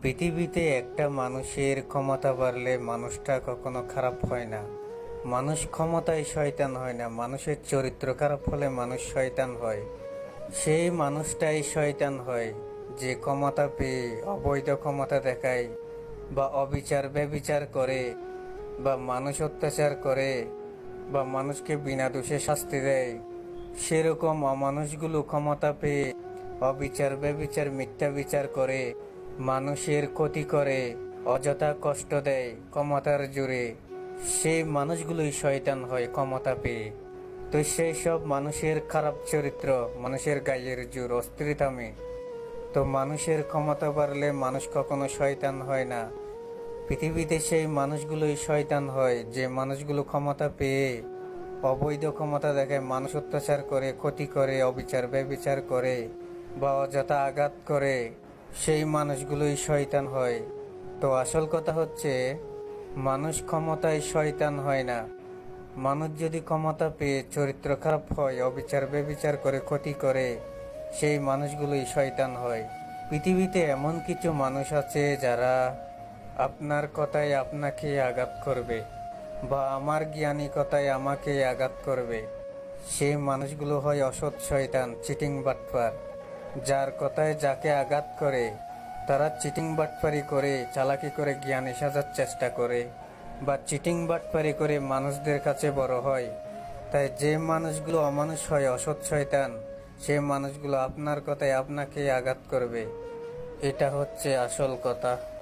পৃথিবীতে একটা মানুষের ক্ষমতা বাড়লে মানুষটা কখনো খারাপ হয় না। মানুষ ক্ষমতায় শয়তান হয় না, মানুষের চরিত্র খারাপ হলে মানুষ শয়তান হয়। সেই মানুষটাই শয়তান হয় যে ক্ষমতা পেয়ে অবৈধ ক্ষমতা দেখায়, বা অবিচার ব্যভিচার করে, বা মানুষ অত্যাচার করে, বা মানুষকে বিনা দোষে শাস্তি দেয়। সেরকম অমানুষগুলো ক্ষমতা পেয়ে অবিচার ব্যভিচার মিথ্যা বিচার করে, মানুষের ক্ষতি করে, অযথা কষ্ট দেয় ক্ষমতার জোরে। সেই মানুষগুলোই শয়তান হয় ক্ষমতা পেয়ে। তো সেই সব মানুষের খারাপ চরিত্র, মানুষের গায়ের জোর, অস্থিরতামে। তো মানুষের ক্ষমতা বাড়লে মানুষ কখনো শয়তান হয় না। পৃথিবীতে সেই মানুষগুলোই শয়তান হয় যে মানুষগুলো ক্ষমতা পেয়ে অবৈধ ক্ষমতা দেখায়, মানুষ অত্যাচার করে, ক্ষতি করে, অবিচার ব্যভিচার করে, বা অযথা আঘাত করে। সেই মানুষগুলোই শয়তান হয়। তো আসল কথা হচ্ছে, মানুষ ক্ষমতায় শয়তান হয় না। মানুষ যদি ক্ষমতা পেয়ে চরিত্র খারাপ হয়, অবিচার ব্যভিচার করে, ক্ষতি করে, সেই মানুষগুলোই শয়তান হয়। পৃথিবীতে এমন কিছু মানুষ আছে যারা আপনার কথায় আপনাকে আঘাত করবে, বা আমার জ্ঞানী কথায় আমাকে আঘাত করবে। সেই মানুষগুলো হয় অসৎ শয়তান, চিটিং বাটপার। যার কথায় যাকে আঘাত করে তারা চিটিং বাটপারি করে, চালাকি করে জ্ঞানী সাজার চেষ্টা করে, বা চিটিং বাটপারি করে মানুষদের কাছে বড় হয়। তাই যে মানুষগুলো অমানুষ হয়, অসৎ শয়তান, সেই মানুষগুলো আপনার কথায় আপনাকে আঘাত করবে। এটা হচ্ছে আসল কথা।